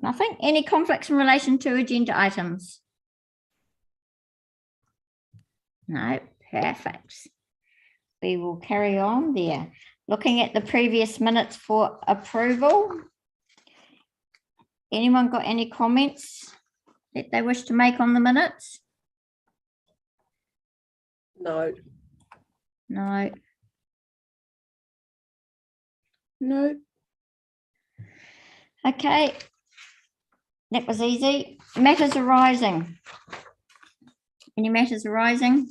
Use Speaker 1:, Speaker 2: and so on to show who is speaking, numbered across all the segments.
Speaker 1: Nothing? Any conflicts in relation to agenda items? No, perfect. We will carry on there. Looking at the previous minutes for approval. Anyone got any comments that they wish to make on the minutes?
Speaker 2: No.
Speaker 1: No.
Speaker 2: No.
Speaker 1: Okay. That was easy. Matters arising. Any matters arising?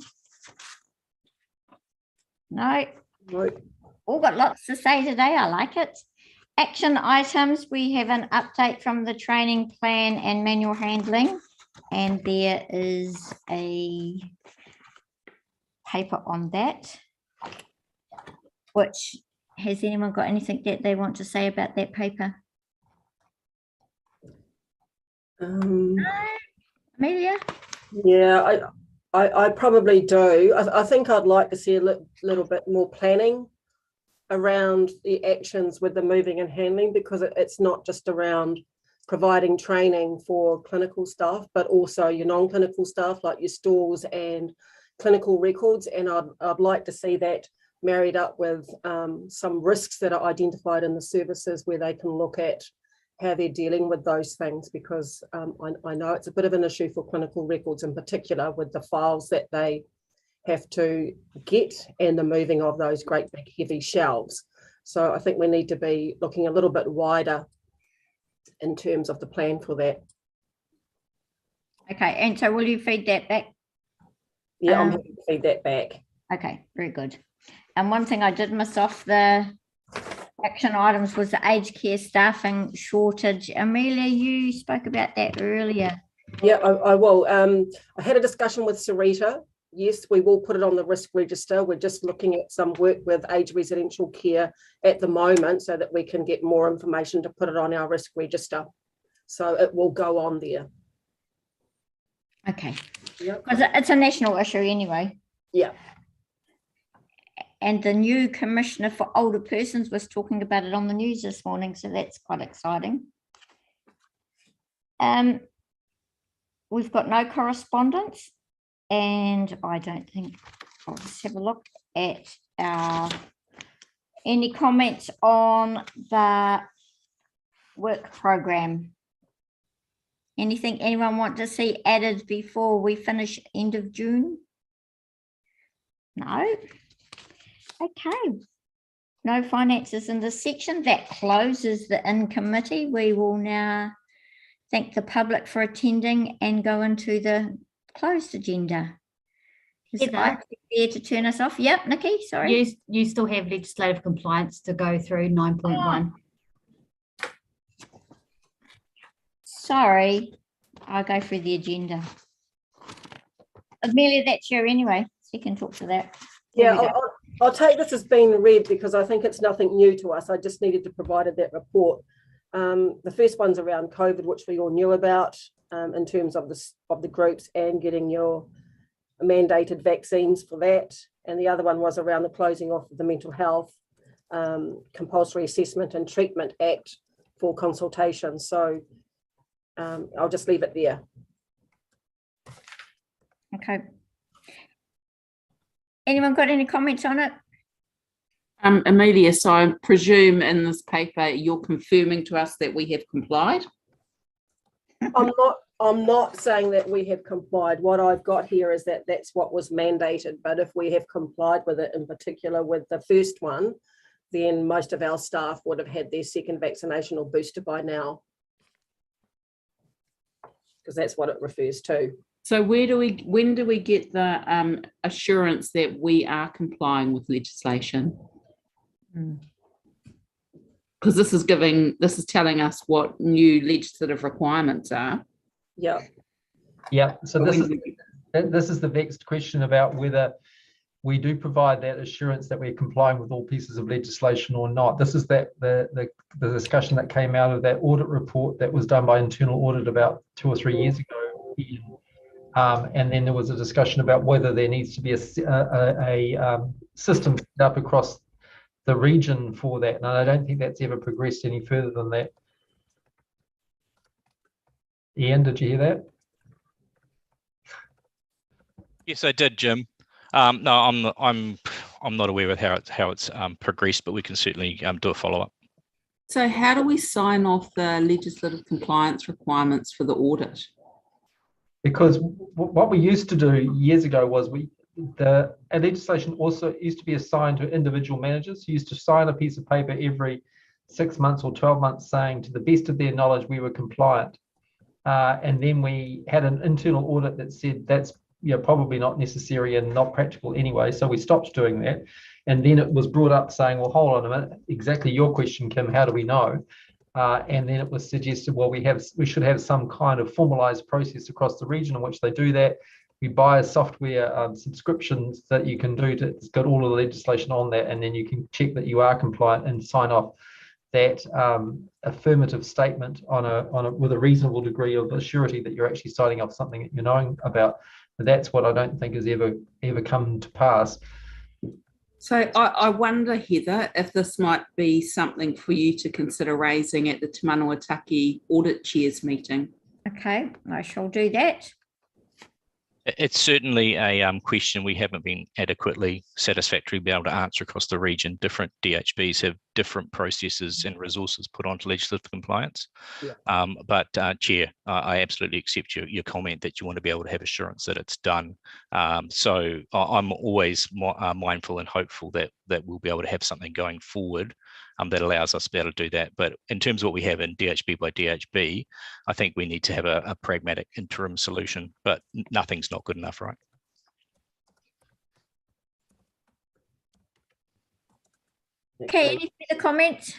Speaker 1: No.
Speaker 2: No.
Speaker 1: All got lots to say today. I like it. Action items. We have an update from the training plan and manual handling. And there is a paper on that. Which, has anyone got anything that they want to say about that paper? Amelia?
Speaker 2: Yeah, I probably do. I think I'd like to see a little bit more planning around the actions with the moving and handling, because it's not just around providing training for clinical staff, but also your non-clinical staff like your stores and clinical records. And I'd like to see that married up with some risks that are identified in the services, where they can look at how they're dealing with those things, because I know it's a bit of an issue for clinical records in particular, with the files that they have to get and the moving of those great big heavy shelves. So I think we need to be looking a little bit wider in terms of the plan for that.
Speaker 1: Okay, and so will you feed that back?
Speaker 2: Yeah, I'm happy to feed that back.
Speaker 1: Okay, very good. And one thing I did miss off the action items was the aged care staffing shortage. Amelia, you spoke about that earlier.
Speaker 2: Yeah, I will. I had a discussion with Sarita. Yes, we will put it on the risk register. We're just looking at some work with aged residential care at the moment so that we can get more information to put it on our risk register. So it will go on there.
Speaker 1: Okay.
Speaker 2: Yep.
Speaker 1: Because it's a national issue anyway.
Speaker 2: Yeah.
Speaker 1: And the new commissioner for older persons was talking about it on the news this morning, so that's quite exciting. We've got no correspondence, and I don't think, I'll just have a look at any comments on the work program. Anything anyone want to see added before we finish end of June? No. Okay. No finances in this section. That closes the in committee. We will now thank the public for attending and go into the closed agenda. Is I there to turn us off? Yep, Nikki, sorry.
Speaker 3: You still have legislative compliance to go through 9.1.
Speaker 1: Sorry, I'll go through the agenda. Amelia, that's you anyway, so you can talk to that.
Speaker 2: Yeah, I'll take this as being read, because I think it's nothing new to us. I just needed to provide that report. The first one's around COVID, which we all knew about in terms of the groups and getting your mandated vaccines for that. And the other one was around the closing off of the Mental Health Compulsory Assessment and Treatment Act for consultation. So I'll just leave it there.
Speaker 1: Okay. Anyone got any comments on it?
Speaker 4: Amelia, so I presume in this paper you're confirming to us that we have complied?
Speaker 2: I'm not saying that we have complied. What I've got here is that that's what was mandated, but if we have complied with it, in particular with the first one, then most of our staff would have had their second vaccination or booster by now, because that's what it refers to.
Speaker 4: So when do we get the assurance that we are complying with legislation? Because this is telling us what new legislative requirements are.
Speaker 2: Yeah.
Speaker 5: Yeah. So this is the vexed question about whether we do provide that assurance that we're complying with all pieces of legislation or not. This is the discussion that came out of that audit report that was done by internal audit about 2 or 3 years ago. And then there was a discussion about whether there needs to be a system set up across the region for that. And I don't think that's ever progressed any further than that. Ian, did you hear that?
Speaker 6: Yes, I did, Jim. No, I'm not aware of how it's progressed, but we can certainly do a follow up.
Speaker 4: So how do we sign off the legislative compliance requirements for the audit?
Speaker 5: Because what we used to do years ago was the legislation also used to be assigned to individual managers who used to sign a piece of paper every 6 months or 12 months saying to the best of their knowledge we were compliant. And then we had an internal audit that said that's probably not necessary and not practical anyway. So we stopped doing that. And then it was brought up saying, well, hold on a minute, exactly your question, Kim, how do we know? And then it was suggested, well, we should have some kind of formalized process across the region in which they do that. We buy a software subscriptions that you can do it's got all of the legislation on that, and then you can check that you are compliant and sign off that affirmative statement with a reasonable degree of surety that you're actually signing off something that you're knowing about. But that's what I don't think has ever come to pass.
Speaker 4: So I wonder, Heather, if this might be something for you to consider raising at the Te Manawa Audit Chairs meeting.
Speaker 1: Okay, I shall do that.
Speaker 6: It's certainly a question we haven't been adequately satisfactorily be able to answer across the region. Different DHBs have different processes and resources put onto legislative compliance.
Speaker 2: Yeah.
Speaker 6: But Chair, I absolutely accept your comment that you want to be able to have assurance that it's done. So I'm always mindful and hopeful that we'll be able to have something going forward that allows us to be able to do that. But in terms of what we have in DHB by DHB, I think we need to have a pragmatic interim solution, but nothing's not good enough, right?
Speaker 1: Okay, any further comments?